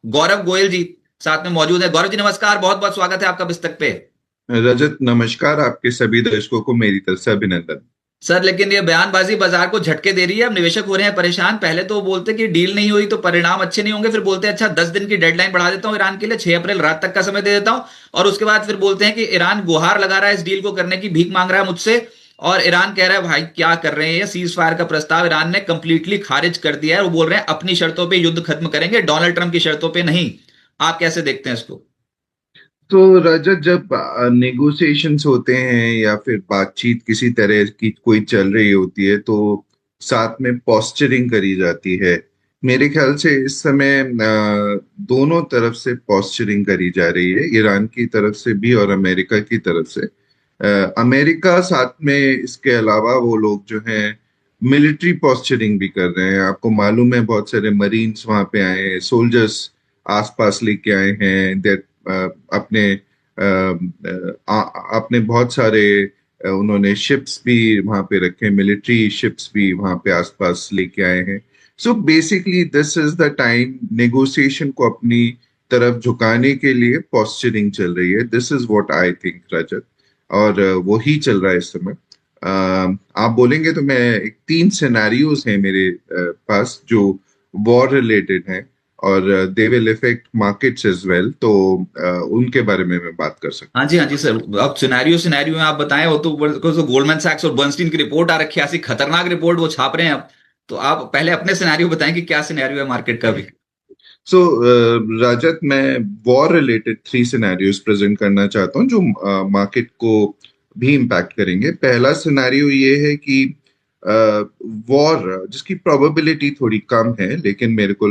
गौरव गोयल जी साथ में मौजूद है। गौरव जी नमस्कार, बहुत बहुत स्वागत है आपका पुस्तक पे। रजत नमस्कार। आपके सभी दर्शकों को मेरी तरफ से अभिनंदन। सर लेकिन ये बयानबाजी बाजार को झटके दे रही है, अब निवेशक हो रहे हैं परेशान। पहले तो वो बोलते कि डील नहीं हुई तो परिणाम अच्छे नहीं होंगे, फिर बोलते हैं अच्छा 10 दिन की डेडलाइन बढ़ा देता हूँ ईरान के लिए, 6 अप्रैल रात तक का समय दे देता हूँ। और उसके बाद फिर बोलते हैं कि ईरान गुहार लगा रहा है इस डील को करने की, भीख मांग रहा है मुझसे। और ईरान कह रहा है भाई क्या कर रहे हैं, ये सीज फायर का प्रस्ताव ईरान ने कंप्लीटली खारिज कर दिया है। वो बोल रहे हैं अपनी शर्तों पर युद्ध खत्म करेंगे, डोनाल्ड ट्रंप की शर्तों पर नहीं। आप कैसे देखते हैं इसको? तो रजत, जब नेगोशिएशंस होते हैं या फिर बातचीत किसी तरह की कोई चल रही होती है तो साथ में पोस्चरिंग करी जाती है। मेरे ख्याल से इस समय दोनों तरफ से पोस्चरिंग करी जा रही है, ईरान की तरफ से भी और अमेरिका की तरफ से। अमेरिका साथ में इसके अलावा वो लोग जो हैं मिलिट्री पोस्चरिंग भी कर रहे हैं। आपको मालूम है बहुत सारे मरीन्स वहां पे आए हैं, सोल्जर्स आसपास लेके आए हैं। अपने अपने बहुत सारे उन्होंने शिप्स भी वहां पे रखे, मिलिट्री शिप्स भी वहां पे आसपास लेके आए हैं। So basically this is the time negotiation को अपनी तरफ झुकाने के लिए पोस्चरिंग चल रही है। This is what I think Rajat. और वही चल रहा है इस समय। अ, आप बोलेंगे तो मैं एक तीन सिनेरियोज हैं मेरे पास जो वॉर रिलेटेड हैं और they will effect markets as well. तो उनके बारे में मैं बात कर सकता हाँ जी सर। अब सिनेरियो सिनेरियो में आप बताएं, वो तो गोल्डमैन सैक्स और बर्नस्टीन की रिपोर्ट आ रखी है, ऐसी खतरनाक रिपोर्ट वो छाप रहे हैं अब। तो आप पहले अपने सिनेरियो बताएं कि क्या सिनेरियो है मार्केट का भी। हूँ। सो राजत, मैं war related three scenarios present करना चाहता हूँ जो मार्केट को भी इम्पैक्ट करेंगे। पहला सिनेरियो ये है कि वॉर जिसकी प्रोबेबिलिटी थोड़ी कम है, लेकिन मेरे को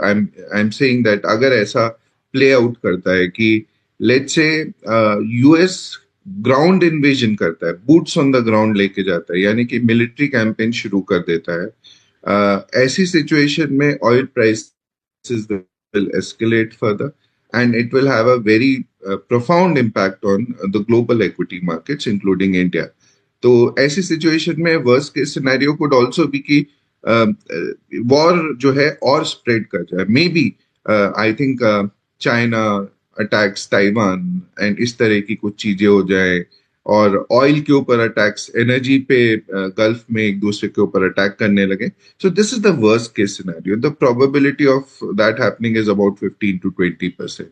आई एम सेइंग दैट अगर ऐसा प्ले आउट करता है कि let's say US ground invasion करता है, बूट्स ऑन द ग्राउंड लेके जाता है, यानी कि मिलिट्री कैंपेन शुरू कर देता है, ऐसी सिचुएशन में oil prices will escalate further and it will have a very profound impact on the global equity markets including India. तो ऐसी सिचुएशन में worst case scenario could also be कि वॉर जो है और स्प्रेड कर जाए। Maybe I think China attacks Taiwan and इस तरह की कुछ चीजें हो जाए, और ऑयल के ऊपर अटैक्स, एनर्जी पे गल्फ में एक दूसरे के ऊपर अटैक करने लगे। So this is the worst case scenario. The probability of that happening is about 15 to 20%.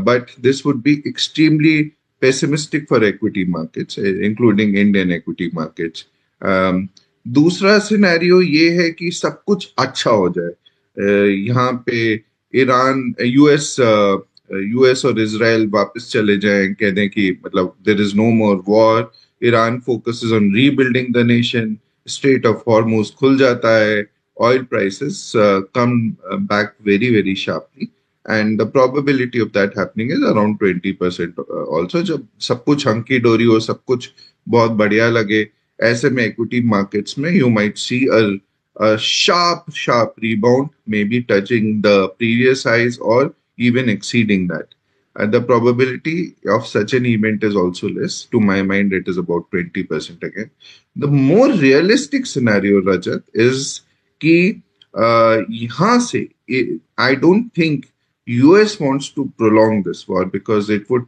But this would be extremely pessimistic for equity markets, including Indian equity markets. दूसरा scenario ये है कि सब कुछ अच्छा हो जाए। यहाँ पे ईरान, यूएस और इसराइल वापस चले जाएं, कह दें कि मतलब there is no more war, Iran focuses on rebuilding the nation, strait of Hormuz खुल जाता है, oil prices come back very, very sharply. And the probability of that happening is around 20% also. जब सब कुछ हंकी डोरी हो, सब कुछ बहुत बढ़िया लगे, ऐसे में equity markets में you might see a sharp rebound, maybe touching the previous highs or even exceeding that. The probability of such an event is also less. To my mind, it is about 20% again. The more realistic scenario, Rajat, is कि यहाँ से I don't think US wants to prolong this war because it would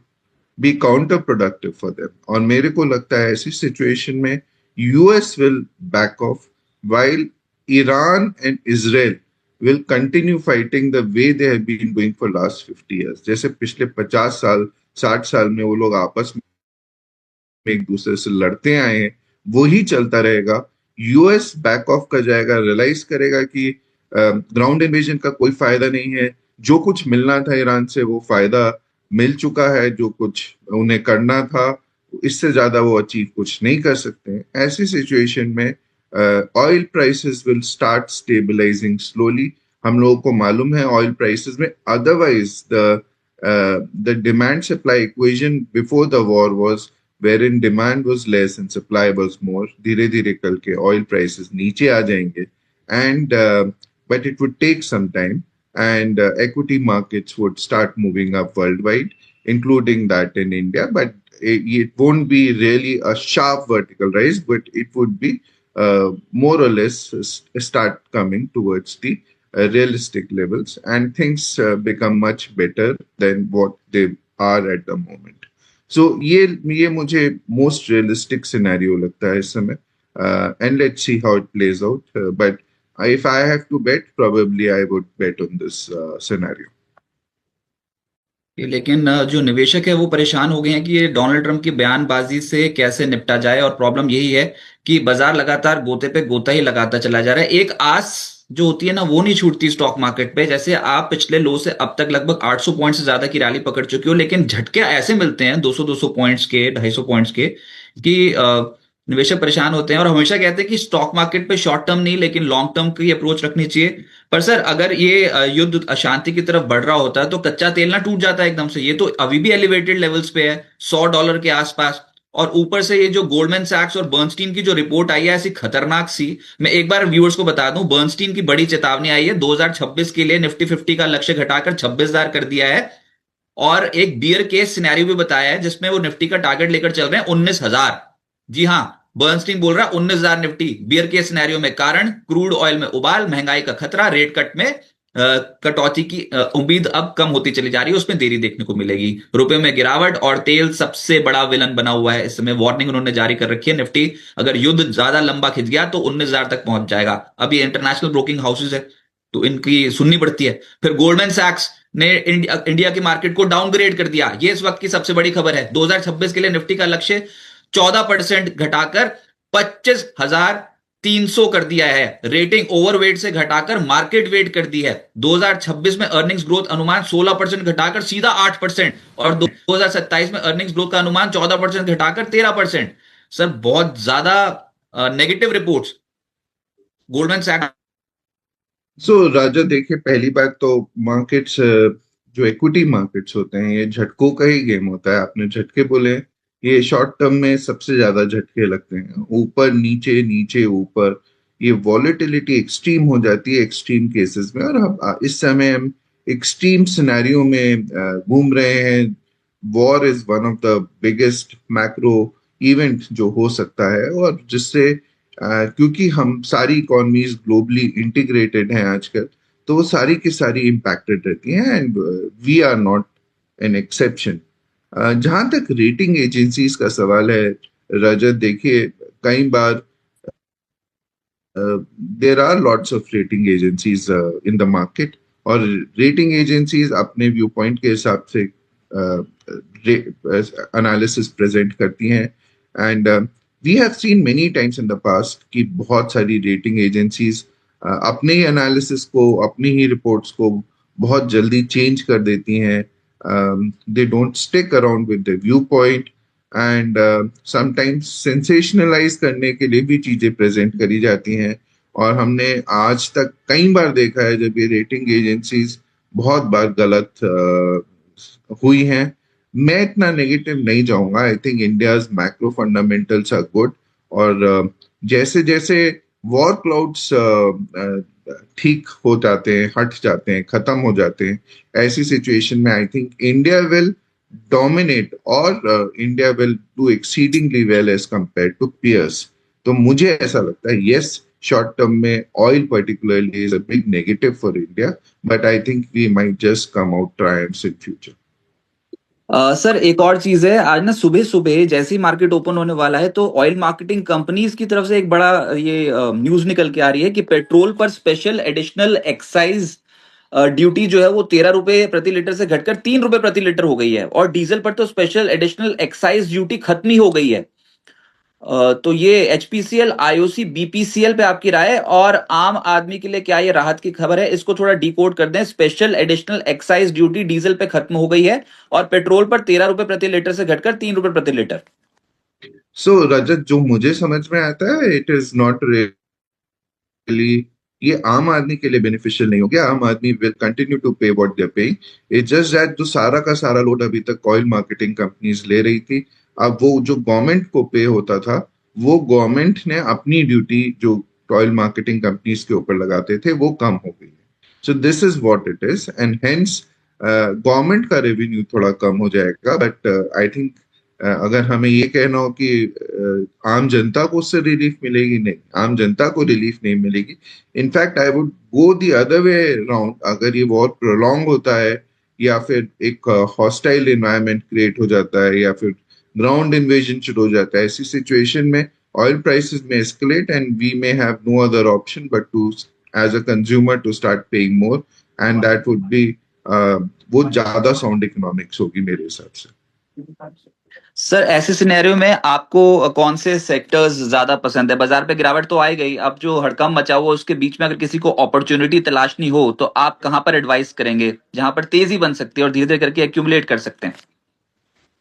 be counterproductive for them. और मेरे को लगता है ऐसी situation में US will back off while Iran and Israel will continue fighting the way they have been doing for last 50 years. जैसे पिछले 50 साल 60 साल में वो लोग आपस में एक दूसरे से लड़ते आए हैं, वही चलता रहेगा। यूएस बैक ऑफ कर जाएगा, रियलाइज करेगा कि ग्राउंड इन्वेजन का कोई फायदा नहीं है, जो कुछ मिलना था ईरान से वो फायदा मिल चुका है, जो कुछ उन्हें करना था इससे ज्यादा वो अचीव कुछ नहीं कर सकते हैं। ऐसी सिचुएशन में oil prices will start stabilising slowly. हम लोगों को मालूम है ऑयल प्राइसेस में otherwise the demand supply equation before the war was wherein demand was less and supply was more. धीरे धीरे करके oil prices नीचे आ जाएंगे, and but it would take some time, and equity markets would start moving up worldwide, including that in India. But it won't be really a sharp vertical rise, but it would be more or less start coming towards the realistic levels, and things become much better than what they are at the moment. So ये मुझे most realistic scenario लगता है इस समय, and let's see how it plays out. But if I have to bet, probably I would bet on this scenario. लेकिन जो निवेशक है वो परेशान हो गए हैं कि ये डोनाल्ड ट्रंप की बयानबाजी से कैसे निपटा जाए, और प्रॉब्लम यही है कि बाजार लगातार गोते पे गोता ही लगाता चला जा रहा है। एक आस जो होती है ना वो नहीं छूटती स्टॉक मार्केट पे। जैसे आप पिछले लो से अब तक लगभग 800 पॉइंट से ज्यादा की रैली पकड़ चुके हो, लेकिन झटके ऐसे मिलते हैं 200-200 पॉइंट्स के, 250 पॉइंट्स के, कि निवेशक परेशान होते हैं और हमेशा कहते हैं कि स्टॉक मार्केट पे शॉर्ट टर्म नहीं लेकिन लॉन्ग टर्म की अप्रोच रखनी चाहिए। पर सर अगर ये युद्ध अशांति की तरफ बढ़ रहा होता है तो कच्चा तेल ना टूट जाता है एकदम से। ये तो अभी भी एलिवेटेड लेवल्स पे है, $100 के आसपास। और ऊपर से ये जो गोल्डमैन सैक्स और बर्नस्टीन की जो रिपोर्ट आई है ऐसी खतरनाक सी, मैं एक बार व्यूअर्स को बता दूं, बर्नस्टीन की बड़ी चेतावनी आई है, 2026 के लिए निफ्टी 50 का लक्ष्य घटाकर 26,000 कर दिया है। और एक बियर केस सिनेरियो भी बताया है जिसमें वो निफ्टी का टारगेट लेकर चल रहे हैं 19,000। जी हाँ, बर्नस्टीन बोल रहा है 19,000 निफ्टी बियर केस सिनेरियो में। कारण क्रूड ऑयल में उबाल, महंगाई का खतरा, रेट कट में कटौती की उम्मीद अब कम होती चली जा रही है, उसमें देरी देखने को मिलेगी। रुपए में गिरावट और तेल सबसे बड़ा विलन बना हुआ है इस समय। वार्निंग उन्होंने जारी कर रखी है, निफ्टी अगर युद्ध ज्यादा लंबा खिंच गया तो 19,000 तक पहुंच जाएगा। अब ये इंटरनेशनल ब्रोकिंग हाउसेज है तो इनकी सुननी पड़ती है। फिर गोल्डमैन सैक्स ने इंडिया की मार्केट को डाउनग्रेड कर दिया, ये इस वक्त की सबसे बड़ी खबर है। 2026 के लिए निफ्टी का लक्ष्य 14% घटाकर 25,300 कर दिया है। रेटिंग ओवरवेट से घटाकर मार्केट वेट कर दी है। 2026 में अर्निंग्स ग्रोथ अनुमान 16% घटाकर सीधा 8%, और 2027 में अर्निंग्स ग्रोथ का अनुमान 14% घटाकर 13%। सर बहुत ज्यादा नेगेटिव रिपोर्ट्स गोल्डमैन सैक्स। सो राजा देखिए, पहली बात तो मार्केट्स, जो इक्विटी मार्केट्स होते हैं, ये झटकों का ही गेम होता है। आपने झटके बोले, ये शॉर्ट टर्म में सबसे ज्यादा झटके लगते हैं, ऊपर नीचे नीचे ऊपर। ये वॉलेटिलिटी एक्सट्रीम हो जाती है एक्सट्रीम केसेस में, और अब इस समय हम एक्सट्रीम सिनेरियो में घूम रहे हैं। War is one of the biggest macro event जो हो सकता है, और जिससे क्योंकि हम सारी इकोनॉमीज ग्लोबली इंटीग्रेटेड हैं आजकल, तो वो सारी की सारी इम्पैक्टेड रहती हैं, and we are not an exception. जहां तक रेटिंग एजेंसीज का सवाल है रजत, देखिए कई बार there are lots of rating agencies in the market, और रेटिंग एजेंसीज अपने व्यू पॉइंट के हिसाब से एनालिसिस प्रेजेंट करती हैं। And we have seen many times in the past कि बहुत सारी रेटिंग एजेंसीज अपने ही एनालिसिस को, अपनी ही रिपोर्ट्स को बहुत जल्दी चेंज कर देती हैं। They don't stick around with the view point, and sometimes sensationalise करने के लिए भी चीजें प्रेजेंट करी जाती हैं। और हमने आज तक कई बार देखा है जब ये रेटिंग एजेंसीज बहुत बार गलत हुई हैं। मैं इतना नेगेटिव नहीं जाऊंगा। I think India's macro fundamentals are good, और जैसे जैसे वॉर क्लाउड्स ठीक हो जाते हैं, हट जाते हैं, खत्म हो जाते हैं, ऐसी सिचुएशन में I think India will dominate, or India will do exceedingly well as compared to peers. तो मुझे ऐसा लगता है, yes, short term में oil particularly is a big negative for India, but I think we might just come out triumphs in future. Sir एक और चीज है, आज ना सुबह सुबह जैसे ही मार्केट ओपन होने वाला है तो ऑयल मार्केटिंग कंपनीज की तरफ से एक बड़ा ये न्यूज निकल के आ रही है कि पेट्रोल पर स्पेशल एडिशनल एक्साइज ड्यूटी जो है वो 13 रुपए प्रति लीटर से घटकर 3 रुपए प्रति लीटर हो गई है, और डीजल पर तो स्पेशल एडिशनल एक्साइज ड्यूटी खत्म ही हो गई है। तो ये एचपीसीएल, आईओसी, बीपीसीएल पे आपकी राय, और आम आदमी के लिए क्या ये राहत की खबर है? इसको थोड़ा डिकोड कर दें। Special additional excise duty diesel पे खत्म हो गई है और पेट्रोल पर 13 रुपए प्रति लीटर से घटकर 3 रुपए प्रति लीटर। सो रजत, जो मुझे समझ में आता है, इट इज नॉट रियली, ये आम आदमी के लिए बेनिफिशियल नहीं हो गया। आम आदमी will continue to pay what they are paying. It's just that जो सारा का सारा लोड अभी तक ऑयल मार्केटिंग कंपनीज ले रही थी, अब वो जो गवर्नमेंट को पे होता था, वो गवर्नमेंट ने अपनी ड्यूटी जो ऑयल मार्केटिंग कंपनीज के ऊपर लगाते थे वो कम हो गई है। So this is what it is, and hence government का रेवेन्यू थोड़ा कम हो जाएगा, बट आई थिंक अगर हमें ये कहना हो कि आम जनता को उससे रिलीफ मिलेगी, नहीं, आम जनता को रिलीफ नहीं मिलेगी। In fact I would go the other way round. अगर ये वॉर प्रोलॉन्ग होता है या फिर एक हॉस्टाइल एनवायरनमेंट क्रिएट हो जाता है या फिर ग्राउंड इन्वेजन शुरू हो जाता है, ऐसी सिचुएशन में oil prices may escalate and we may have no other option but to, as a consumer, to start paying more, and that would be वो ज्यादा साउंड इकोनॉमिक्स होगी मेरे हिसाब से। सर ऐसे सिनेरियो में आपको कौन से सेक्टर्स ज्यादा पसंद है? बाजार पे गिरावट तो आई गई, अब जो हड़कंप मचा हुआ उसके बीच में अगर किसी को अपॉर्चुनिटी तलाशनी हो तो आप कहां पर एडवाइस करेंगे जहां पर तेजी बन सकती है और धीरे धीरे करके एक्यूमुलेट कर सकते हैं?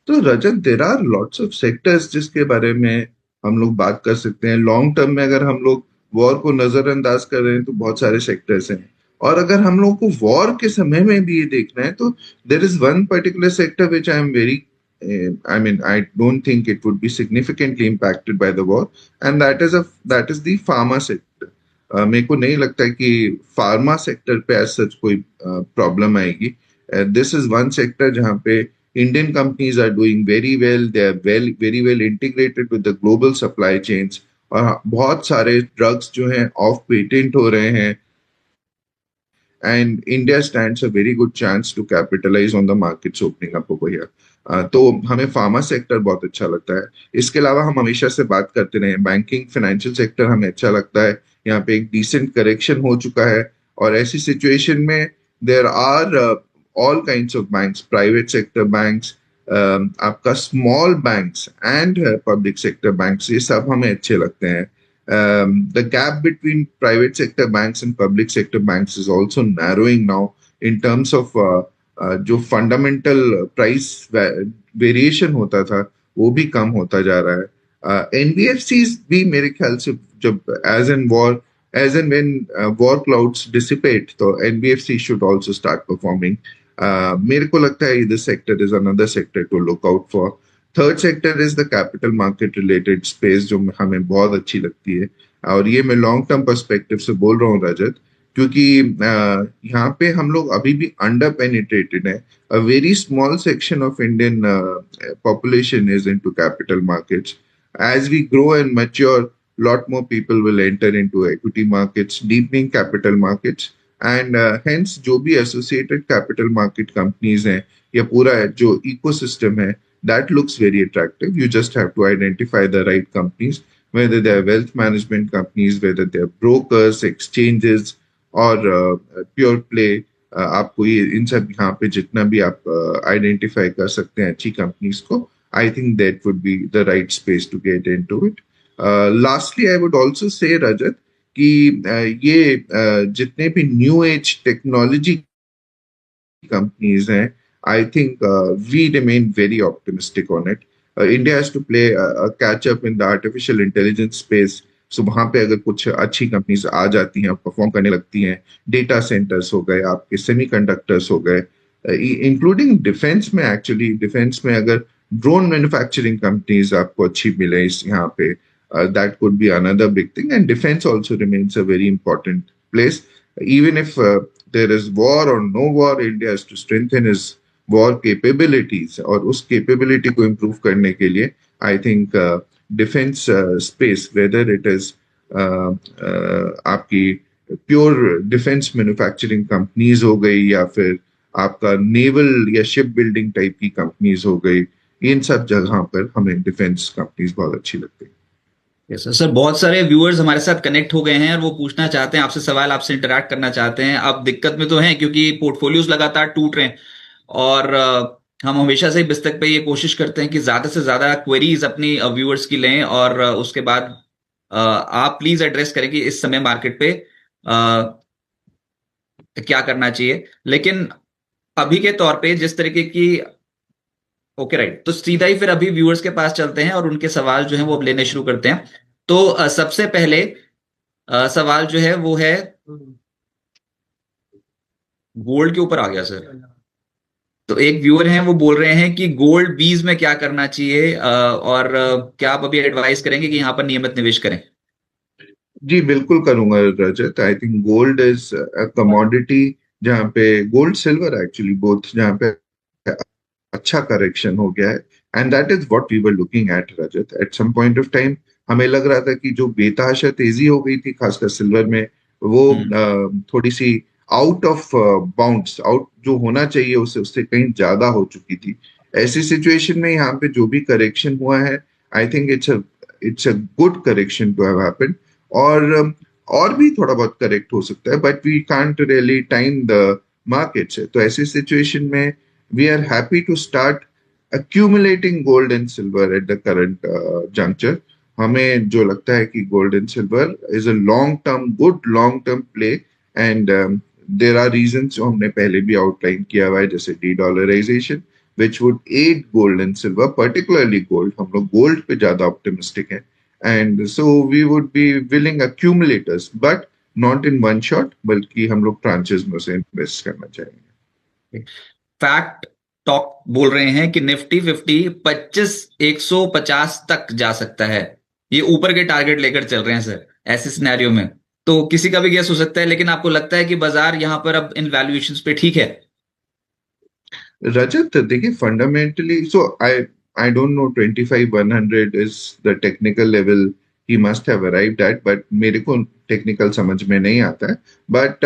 तो Rajat, there are lots of sectors जिसके बारे में हम लोग बात कर सकते हैं। लॉन्ग टर्म में अगर हम लोग वॉर को नजरअंदाज कर रहे हैं तो बहुत सारे सेक्टर्स हैं, और अगर हम लोग को वॉर के समय में भी ये देखना है तो there is one particular sector which I am very, I mean, I don't think it would be significantly impacted by the war, and that is the pharma sector. मेरे को नहीं लगता कि फार्मा सेक्टर पे as such कोई problem आएगी। This is one sector जहाँ पे Indian companies are doing very well. They are very well integrated with the global supply chains. और बहुत सारे ड्रग्स जो हैं ऑफ पेटेंट हो रहे हैं, and India stands a very good chance to capitalize on the markets opening up over here. तो हमें फार्मा सेक्टर बहुत अच्छा लगता है। इसके अलावा हम हमेशा से बात करते रहे, बैंकिंग फाइनेंशियल सेक्टर हमें अच्छा लगता है। यहाँ पे एक डिसेंट करेक्शन हो चुका है, और ऐसी सिचुएशन में there are all kinds of banks, private sector banks, आपका small banks and public sector banks, ये सब हमें अच्छे लगते हैं। The gap between private sector banks and public sector banks is also narrowing now in terms of जो fundamental price variation होता था वो भी कम होता जा रहा है। एनबीएफसीज भी मेरे ख्याल से जब as and when war clouds dissipate तो NBFC should also start performing. मेरे को लगता है this sector is another sector to look out for. Third sector is the capital market related space, जो हमें बहुत अच्छी लगती है, और ये मैं लॉन्ग टर्म पर्सपेक्टिव से बोल रहा हूँ रजत, क्योंकि यहाँ पे हम लोग अभी भी अंडर पेनिट्रेटेड है। A very small section of Indian population is into capital markets. As we grow and mature, lot more people will enter into equity markets, deepening capital markets, and hence जो भी associated capital market companies हैं या पूरा जो ecosystem है, that looks very attractive. You just have to identify the right companies, whether they are wealth management companies, whether they are brokers, exchanges, और pure play। आपको ये इन सब यहाँ पे जितना भी आप identify कर सकते हैं अच्छी companies को, I think that would be the right space to get into it. Lastly, I would also say रजत कि ये जितने भी न्यू एज टेक्नोलॉजी companies हैं, I think we remain very optimistic on it. India has to play a catch up in the artificial intelligence space. So वहाँ पे अगर कुछ अच्छी कंपनीज आ जाती हैं, परफॉर्म करने लगती हैं, डेटा सेंटर्स हो गए, आपके सेमीकंडक्टर्स हो गए, इंक्लूडिंग डिफेंस में, एक्चुअली डिफेंस में अगर ड्रोन मैन्युफैक्चरिंग कंपनीज आपको अच्छी मिले इस यहाँ पे, that could be another big thing. And defense also remains a very important place. Even if there is war or no war, India has to strengthen its war capabilities. और उस capability को improve करने के लिए, I think defense space, whether it is आपकी pure defense manufacturing companies हो गई या फिर आपका naval या ship building type की companies हो गई, इन सब जगह पर हमें defense companies बहुत अच्छी लगती है। यस सर, बहुत सारे व्यूअर्स हमारे साथ कनेक्ट हो गए हैं और वो पूछना चाहते हैं आपसे सवाल, आपसे इंटरेक्ट करना चाहते हैं। आप दिक्कत में तो हैं क्योंकि पोर्टफोलियोज लगातार टूट रहे हैं, और हम हमेशा से बिस्तक पे ये कोशिश करते हैं कि ज्यादा से ज्यादा क्वेरीज अपनी व्यूअर्स की लें, और उसके बाद आप प्लीज एड्रेस करें कि इस समय मार्केट पे क्या करना चाहिए। लेकिन अभी के तौर पे जिस तरीके की, ओके राइट, तो सीधा ही फिर अभी व्यूअर्स के पास चलते हैं और उनके सवाल जो है वो अब लेने शुरू करते हैं। तो सबसे पहले सवाल जो है वो है गोल्ड के ऊपर आ गया सर। तो एक व्यूअर हैं वो बोल रहे हैं कि गोल्ड बीज में क्या करना चाहिए, और क्या आप अभी एडवाइस करेंगे कि यहाँ पर नियमित निवेश करें? जी बिल्कुल करूंगा Rajat. I think gold is a commodity जहाँ पे, गोल्ड सिल्वर एक्चुअली बोथ, जहाँ पे अच्छा करेक्शन हो गया है, and that is what we were looking at Rajat at some point of time. हमें लग रहा था कि जो बेतहाशा तेजी हो गई थी खासकर सिल्वर में, वो हम्म। थोड़ी सी आउट ऑफ बाउंड्स, आउट जो होना चाहिए उससे उससे कहीं ज्यादा हो चुकी थी। ऐसी सिचुएशन में यहाँ पे जो भी करेक्शन हुआ है, I think it's a good correction to have happened. और भी थोड़ा बहुत करेक्ट हो सकता है, but we can't really time the markets. तो ऐसी सिचुएशन में we are happy to start accumulating gold and silver at the current juncture। हमें जो लगता है कि gold and silver is a long term, good long term play. And there are reason जो हमने पहले भी आउटलाइन किया हुआ है, जैसे dedollarisation which would aid gold and silver, particularly gold. हम लोग गोल्ड पे ज्यादा ऑप्टिमिस्टिक हैं, and so we would be willing accumulators, but not in one shot, बल्कि हम लोग ट्रांचेस में से इन्वेस्ट करना चाहेंगे। फैक्ट टॉक बोल रहे हैं कि निफ्टी 50 25,150 तक जा सकता है। ये ऊपर के टारगेट लेकर चल रहे हैं सर ऐसे सिनेरियो में। तो किसी का भी गेस हो सकता है, लेकिन आपको लगता है कि बाजार यहां पर अब इन वैल्यूएशंस पे ठीक है? Rajat, देखिए fundamentally, so I don't know 25,100 is the technical level he must have arrived at, but मेरे को टेक्निकल समझ में नहीं आता है। बट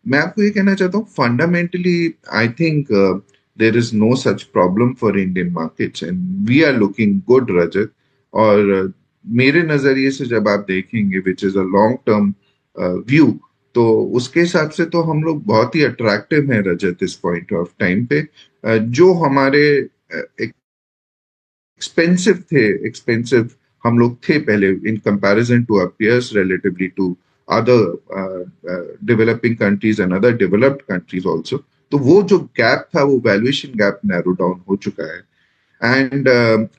मैं आपको ये कहना चाहता हूँ, fundamentally I think there is no such problem for Indian markets and we are looking good, Rajat. और मेरे नजरिए से जब आप देखेंगे which is a long term view, तो उसके हिसाब से तो हम लोग बहुत ही अट्रैक्टिव हैं रजत इस पॉइंट ऑफ टाइम पे। जो हमारे एक्सपेंसिव थे, एक्सपेंसिव हम लोग थे पहले in comparison to our peers, relatively to other developing countries and other developed countries also, तो वो जो गैप था, वो वैल्यूएशन गैप नैरो डाउन हो चुका है। And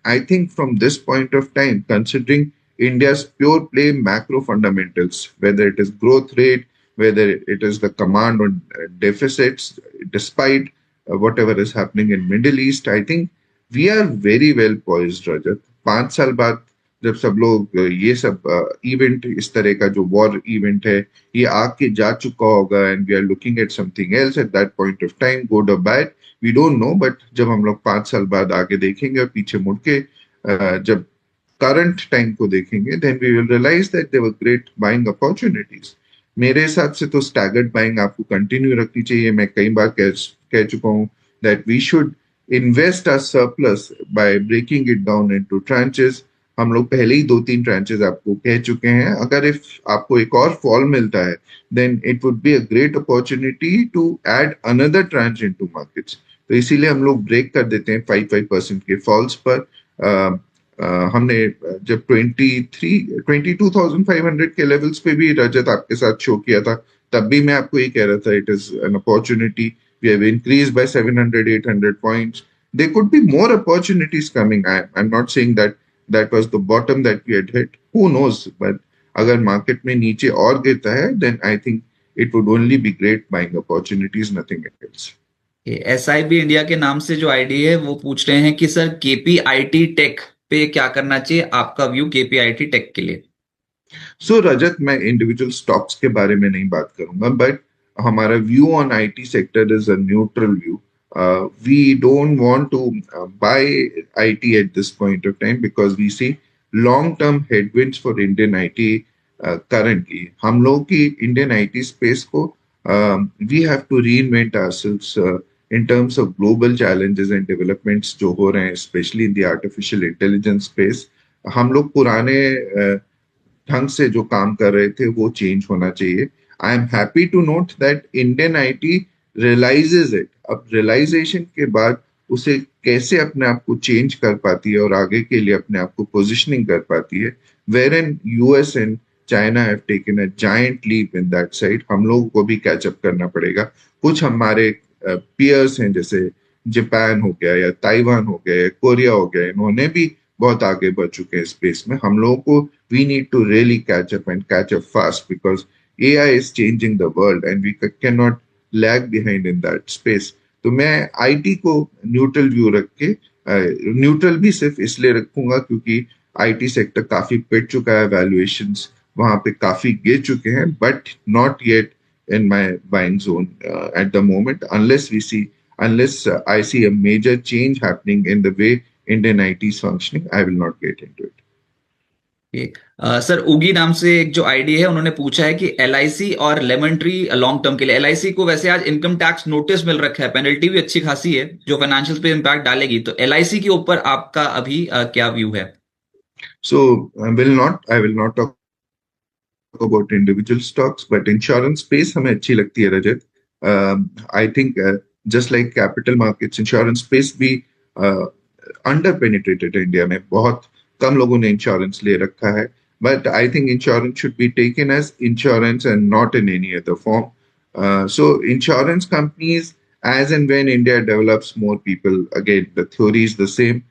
I think from this point of time, considering India's pure play macro fundamentals, whether it is growth rate, whether it is the command on deficits, despite whatever is happening in Middle East, I think we are very well poised, Rajat। 5 साल बाद जब सब लोग ये सब event, इस तरह का जो वॉर इवेंट है, ये आके जा चुका होगा, and we are looking at something else at that point of time, good और bad we don't know. But जब हम लोग 5 साल बाद आगे देखेंगे और पीछे मुड़ के जब करंट टाइम को देखेंगे, then we will realise that there were great buying opportunities. मेरे हिसाब से तो स्टैगर्ड बाइंग आपको कंटिन्यू रखनी चाहिए। मैं कई बार कह चुका हूँ that we should invest our surplus by breaking it down into tranches. हम लोग पहले ही 2-3 ट्रांचेस आपको कह चुके हैं। अगर इफ आपको एक और फॉल मिलता है, then it would be a great opportunity to add another tranche into markets. तो इसीलिए हम लोग ब्रेक कर देते हैं 5% के फॉल्स पर। हमने जब 22,500 के लेवल्स पे भी रजत आपके साथ शो किया था, तब भी मैं आपको ये कह रहा था it is an opportunity. We have increase by 700-800 points. There could be more opportunities coming. I am not saying that that was the bottom that we had hit, who knows. But अगर market में नीचे और गिरता है, then I think it would only be great buying opportunities, nothing else. SIB India के नाम से जो आईडी है वो पूछ रहे हैं कि सर KPIT टेक पे क्या करना चाहिए, आपका व्यू KPIT टेक के लिए? सो रजत, मैं इंडिविजुअल स्टॉक्स के बारे में नहीं बात करूंगा, बट हमारा view on IT sector is a neutral view. We don't want to buy IT at this point of time because we see long term headwinds for Indian IT currently. हम लोग की इंडियन आईटी स्पेस को we have to reinvent ourselves in terms of global challenges and developments जो हो रहे हैं, especially in the artificial intelligence space। हम लोग पुराने ढंग से जो काम कर रहे थे वो चेंज होना चाहिए। I am happy to note that Indian IT realises it. अब रियलाइजेशन के बाद उसे कैसे अपने आप को चेंज कर पाती है और आगे के लिए अपने आप को पोजिशनिंग कर पाती है, wherein US and China have taken a giant leap in that side. हम लोगों को भी कैचअप करना पड़ेगा। कुछ हमारे पियर्स हैं, जैसे जापान हो गया या ताइवान हो गया या कोरिया हो गया, इन्होंने भी बहुत आगे बढ़ चुके हैं स्पेस में। हम लोगों को we need to really catch up and catch up fast because AI is changing the world and we can not lag behind in that space. तो मैं आईटी को न्यूट्रल व्यू रख के, न्यूट्रल भी सिर्फ इसलिए रखूंगा क्योंकि आईटी सेक्टर काफी पिट चुका है, वैल्यूएशंस वहां पे काफी गिर चुके हैं, but not yet in my buying zone at the moment, unless I see a major change happening in the way Indian IT is functioning, I will not get into it. Sir उगी नाम से एक जो ID है उन्होंने पूछा है कि एलआईसी और लेमन ट्री लॉन्ग टर्म के लिए। एलआईसी को वैसे आज इनकम टैक्स नोटिस मिल रखा है, पेनल्टी भी अच्छी खासी है जो फाइनेंशियल पे इम्पैक्ट डालेगी, तो एलआईसी के ऊपर आपका अभी क्या व्यू है? So I will not talk about individual stocks, but insurance space हमें अच्छी लगती है रजत. I think just like capital markets, insurance space भी under penetrated है इंडिया में. बहुत कम लोगों ने इंश्योरेंस ले रखा है. But I think insurance should be taken as insurance and not in any other form. So insurance companies, as and when India develops more people, again, the theory is the same.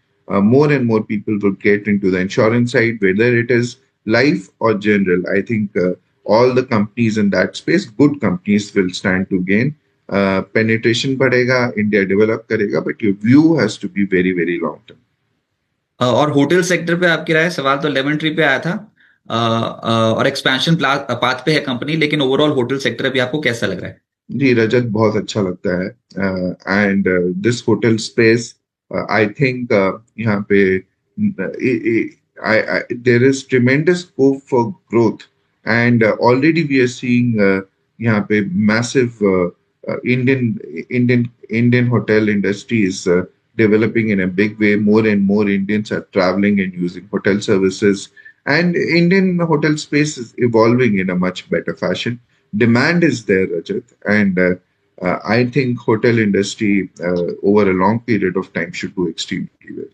More and more people will get into the insurance side, whether it is life or general. I think all the companies in that space, good companies, will stand to gain. Penetration बढ़ेगा, India develop करेगा, but your view has to be very, very long term. और hotel sector पे आपकी राय? सवाल तो lemon tree पे आया था, और एक्सपेंशन पाथ पे है कंपनी, लेकिन ओवरऑल होटल सेक्टर अभी आपको कैसा लग रहा है? जी रजत, बहुत अच्छा लगता है. And this hotel space, I think यहाँ पे there is tremendous scope for growth, and already we are seeing यहाँ पे massive Indian hotel industry is developing in a big way. More and more Indians are traveling and using hotel services, and Indian hotel space is evolving in a much better fashion. Demand is there, Rajat, and I think hotel industry over a long period of time should do extremely well.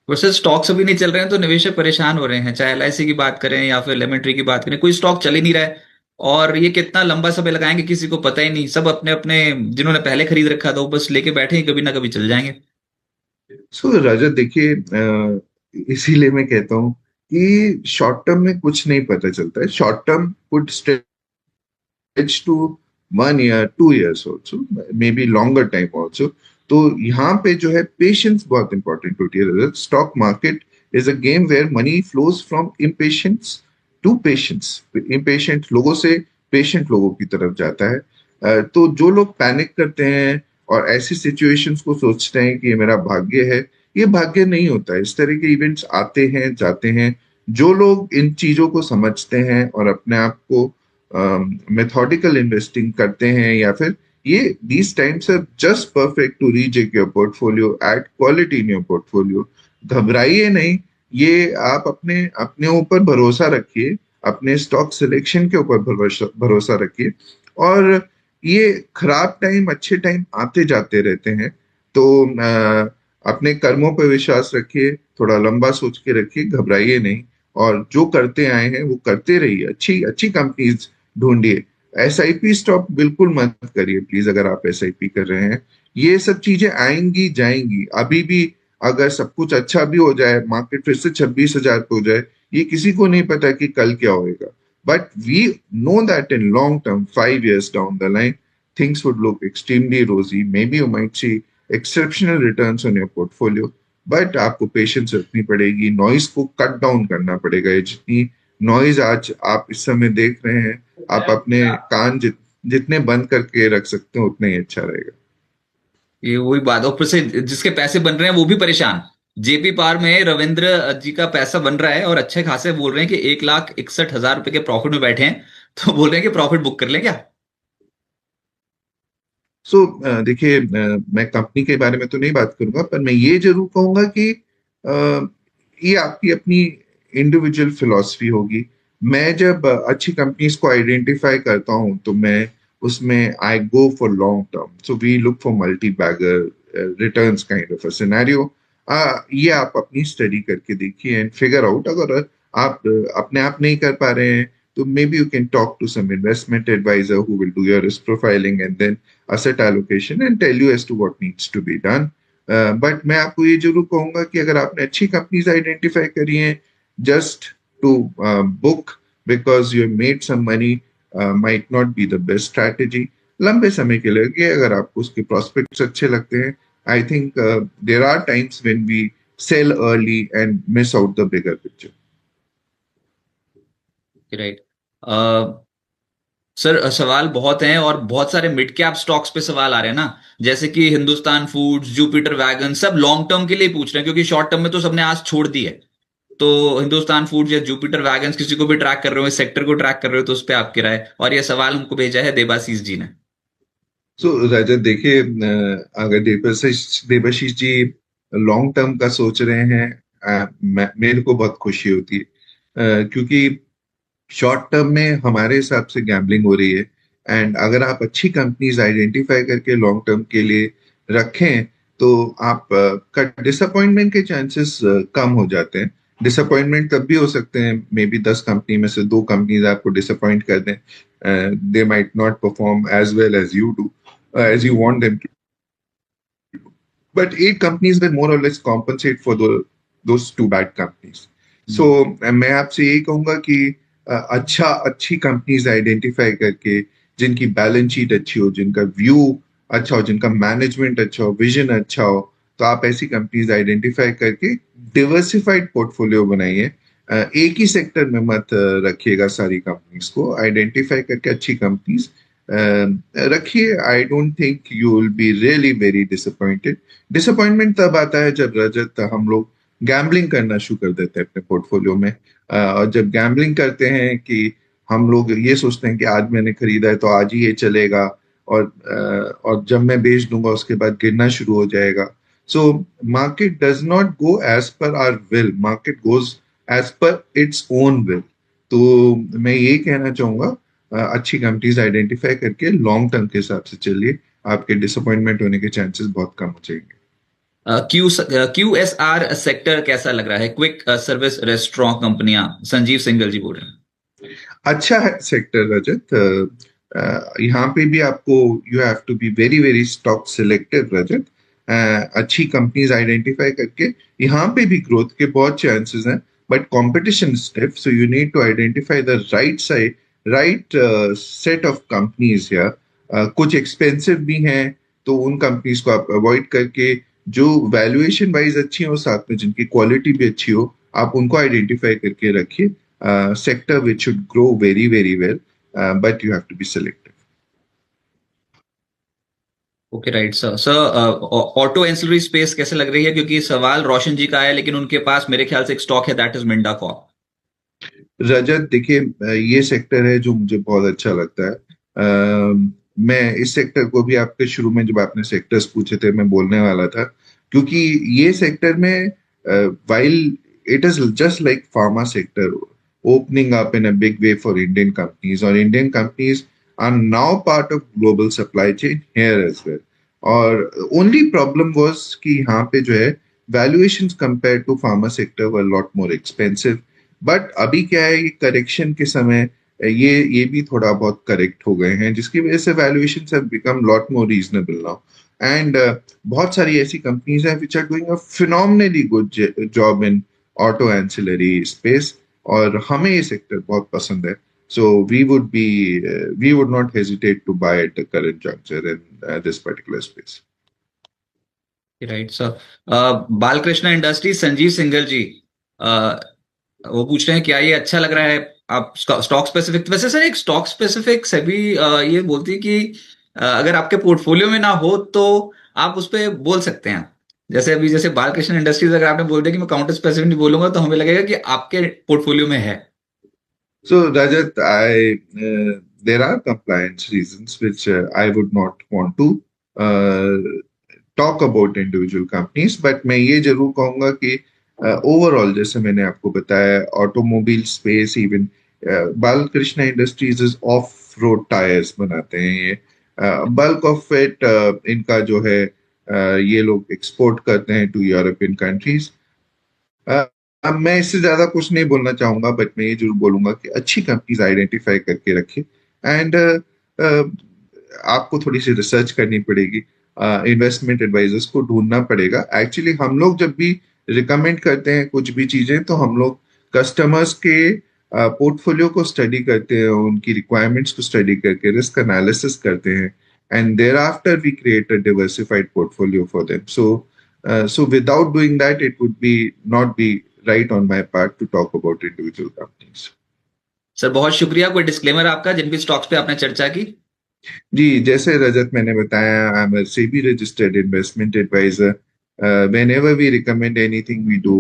वैसे stocks अभी नहीं चल रहे हैं तो निवेशक परेशान हो रहे हैं, चाहे एलआईसी की बात करें या फिर लेमन ट्री की बात करें, कोई स्टॉक चल ही नहीं रहा है। और ये कितना लंबा समय लगाएंगे किसी को पता ही नहीं, सब अपने अपने जिन्होंने पहले खरीद रखा था वो बस लेके बैठे ही, कभी ना कभी चल जाएंगे। सो रजत देखिए, इसीलिए मैं कहता हूँ कि शॉर्ट टर्म में कुछ नहीं पता चलता है. Short term could stretch to 1 year, 2 years also, maybe longer time also. तो यहाँ पे जो है पेशेंस बहुत इंपॉर्टेंट होती है. Stock market is a game where money flows from impatience to patience. Impatient लोगों से पेशेंट लोगों की तरफ जाता है. तो जो लोग पैनिक करते हैं और ऐसी सिचुएशंस को सोचते हैं कि ये मेरा भाग्य है, ये भाग्य नहीं होता है. इस तरह के इवेंट्स आते हैं जाते हैं. जो लोग इन चीजों को समझते हैं और अपने आप को मेथोडिकल इन्वेस्टिंग करते हैं, या फिर ये these times are just perfect to recheck your portfolio, add quality in your portfolio. घबराइए नहीं, ये आप अपने अपने ऊपर भरोसा रखिए, अपने स्टॉक सिलेक्शन के ऊपर भरोसा रखिए. और ये खराब टाइम अच्छे टाइम आते जाते रहते हैं. तो अपने कर्मों पर विश्वास रखिए, थोड़ा लंबा सोच के रखिए, घबराइए नहीं, और जो करते आए हैं वो करते रहिए. अच्छी अच्छी कंपनीज ढूंढिए. एसआईपी स्टॉक बिल्कुल मत करिए प्लीज, अगर आप एसआईपी कर रहे हैं. ये सब चीजें आएंगी जाएंगी. अभी भी अगर सब कुछ अच्छा भी हो जाए, मार्केट फिर से 26,000 पे हो जाए, ये किसी को नहीं पता कि कल क्या होएगा. But we know that in long term, 5 years down the line, things would look extremely rosy. Maybe you might see exceptional returns on your portfolio, but आपको पेशेंस रखनी पड़ेगी. नॉइज को कट डाउन करना पड़ेगा. ये जितनी नॉइज आज आप इस समय देख रहे हैं, आप अपने कान जितने बंद करके रख सकते हैं उतना ही अच्छा रहेगा. ये वही बात, ऊपर से जिसके पैसे बन रहे हैं वो भी परेशान। जेपी पार में रविंद्र जी का पैसा बन रहा है और अच्छे खासे बोल रहे हैं कि 1,61,000 रुपए के प्रॉफिट में बैठे हैं, तो बोल रहे हैं कि प्रॉफिट बुक कर लें क्या? सो देखिए, मैं कंपनी के बारे में तो नहीं बात करूंगा, पर मैं ये जरूर कहूंगा कि ये आपकी अपनी इंडिविजुअल फिलॉसफी होगी. मैं जब अच्छी कंपनीज को आइडेंटिफाई करता हूं तो मैं उसमें I go for long term. So we look for multibagger returns kind of a scenario. ये आप अपनी स्टडी करके देखिए एंड फिगर आउट. अगर आप अपने आप नहीं कर पा रहे हैं तो maybe you can talk to some investment advisor who will do your risk profiling and then asset allocation and tell you as to what needs to be done. But मैं आपको ये जरूर कहूंगा कि अगर आपने अच्छी कंपनीज आइडेंटिफाई करी हैं, just to book because you made some money might not be the best strategy. लंबे समय के लिए अगर आपको उसके prospects अच्छे लगते हैं, I think there are times when we sell early and miss out the bigger picture. Right. Sir सवाल बहुत हैं और बहुत सारे मिड कैप स्टॉक्स पे सवाल आ रहे हैं ना, जैसे कि हिंदुस्तान फूड्स, जुपिटर वैगन, सब लॉन्ग टर्म के लिए पूछ रहे हैं क्योंकि शॉर्ट टर्म में तो सबने आज छोड़ दी है। तो हिंदुस्तान फूड्स या जुपिटर वैगन्स किसी को भी ट्रैक कर रहे हो, इस सेक्टर को ट्रैक कर रहे हो, तो उस पर आपकी राय। और ये सवाल हमको भेजा है देबाशीष जी ने। सो रजत देखिए, अगर देबाशीष जी लॉन्ग टर्म का सोच रहे हैं, मेरे को बहुत खुशी होती है, क्योंकि शॉर्ट टर्म में हमारे हिसाब से गैम्बलिंग हो रही है। एंड अगर आप अच्छी कंपनीज आइडेंटिफाई करके लॉन्ग टर्म के लिए रखें, तो आप का डिसअपॉइंटमेंट के चांसेस कम हो जाते हैं। डिसअपॉइंटमेंट तब भी हो सकते हैं, मे बी 10 कंपनी में से 2 कंपनीज आपको डिसअपॉइंट कर दें, they might not perform as well as you do, as you want them to. But 8 companies will more or less compensate for those 2 bad companies. So मैं आपसे यही कहूंगा कि अच्छी कंपनीज आइडेंटिफाई करके, जिनकी बैलेंस शीट अच्छी हो, जिनका व्यू अच्छा हो, जिनका मैनेजमेंट अच्छा हो, विजन अच्छा हो, तो आप ऐसी कंपनीज आइडेंटिफाई करके डिवर्सिफाइड पोर्टफोलियो बनाइए। एक ही सेक्टर में मत रखिएगा सारी कंपनीज को, आइडेंटिफाई करके अच्छी कंपनीज रखिए। I don't think you will be really very disappointed. Disappointment तब आता है जब रजत हम लोग गैम्बलिंग करना शुरू कर देते हैं अपने पोर्टफोलियो में। और जब गैम्बलिंग करते हैं कि हम लोग ये सोचते हैं कि आज मैंने खरीदा है तो आज ही ये चलेगा, और जब मैं बेच दूंगा उसके बाद गिरना शुरू हो जाएगा। So market does not go as per our will, market goes as per its own will. तो मैं ये कहना चाहूंगा, अच्छी कंपनीज आइडेंटिफाई करके लॉन्ग टर्म के हिसाब से चलिए, आपके डिसअपॉइंटमेंट होने के चांसेस बहुत कम हो जाएंगे। QSR सेक्टर कैसा लग रहा है? क्विक सर्विस रेस्टोरेंट कंपनियां, संजीव सिंगल जी बोल रहे हैं। अच्छा है सेक्टर रजत। यहाँ पे भी आपको you have to be very very stock selective Rajat. अच्छी कंपनीज आइडेंटिफाई करके यहाँ पे भी ग्रोथ के बहुत चांसेस हैं, but competition stiff, so you need to identify the right side, right set of companies. या कुछ एक्सपेंसिव भी हैं, तो उन कंपनीज को आप अवॉइड करके जो वैल्यूएशन वाइज अच्छी हो, साथ में जिनकी क्वालिटी भी अच्छी हो, आप उनको आइडेंटिफाई करके रखिए। Sector which should grow very, very well, but you have to be selective. Okay right sir. Sir auto ancillary space कैसे लग रही है? क्योंकि सवाल रोशन जी का है, लेकिन उनके पास मेरे ख्याल से एक स्टॉक है, दैट इज मिंडा कॉर्प। रजत देखिए, ये सेक्टर है जो मुझे बहुत अच्छा लगता है। मैं इस सेक्टर को भी आपके शुरू में जब आपने सेक्टर्स पूछे थे मैं बोलने वाला था, क्योंकि ये सेक्टर में while it is just like pharma sector opening up in a big way for Indian companies, or Indian companies are now part of global supply chain here as well. और only problem was कि यहाँ पे जो है valuations compared to pharma sector were a lot more expensive. But अभी क्या है, correction के समय ये भी थोड़ा बहुत करेक्ट हो गए हैं, जिसकी वजह से valuation have become lot more reasonable now. And बहुत सारी ऐसी कंपनीज हैं which are doing a phenomenally good job in auto ancillary space, और हमें ये सेक्टर बहुत पसंद है। So we would not hesitate to buy at the current juncture in this particular space. Right sir. Balkrishna Industries, Sanjeev Singhal ji वो पूछ रहे हैं क्या ये अच्छा लग रहा है? आप स्टॉक स्पेसिफिक, वैसे सर एक स्टॉक स्पेसिफिक सभी ये बोलती है कि अगर आपके पोर्टफोलियो में ना हो तो आप उस पर बोल सकते हैं। जैसे अभी जैसे बालकृष्ण इंडस्ट्रीज अगर आपने बोल दिया कि मैं काउंटर स्पेसिफिक नहीं बोलूंगा, तो हमें लगेगा कि आपके पोर्टफोलियो में है। So Rajat, there are compliance reasons which I would not want to talk about individual companies, but मैं ये जरूर कहूंगा कि ओवरऑल जैसे मैंने आपको बताया, automobile space, even Balkrishna industries is of road tyres बनाते हैं ये। बल्क ऑफ इट इनका जो है ये लोग एक्सपोर्ट करते हैं टू यूरोपियन कंट्रीज। अब मैं इससे ज्यादा कुछ नहीं बोलना चाहूंगा, बट मैं ये जरूर बोलूंगा कि अच्छी कंपनीज आइडेंटिफाई करके रखिए। एंड आपको थोड़ी सी रिसर्च करनी पड़ेगी, इन्वेस्टमेंट एडवाइजर्स को ढूंढना पड़ेगा। एक्चुअली हम लोग जब भी रिकमेंड करते हैं कुछ भी चीजें, तो हम लोग कस्टमर्स के पोर्टफोलियो को स्टडी करते हैं, उनकी रिक्वायरमेंट्स को स्टडी करके रिस्क एनालिसिस करते हैं, and thereafter we create a diversified portfolio for them. So without doing that, it would be not be right on my part to talk about individual companies. Sir बहुत शुक्रिया। कोई disclaimer आपका जिन भी stocks पे आपने चर्चा की? जी, जैसे रजत मैंने बताया, I am a SEBI registered investment adviser. Whenever we recommend anything, we do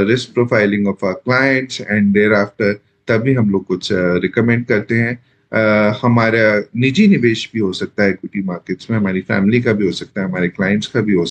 risk profiling of our clients and thereafter तभी हम लोग कुछ रिकमेंड करते हैं। हमारा निजी निवेश भी हो सकता है इक्विटी मार्केट्स में, हमारी फैमिली का भी हो सकता है, हमारे क्लाइंट्स का भी हो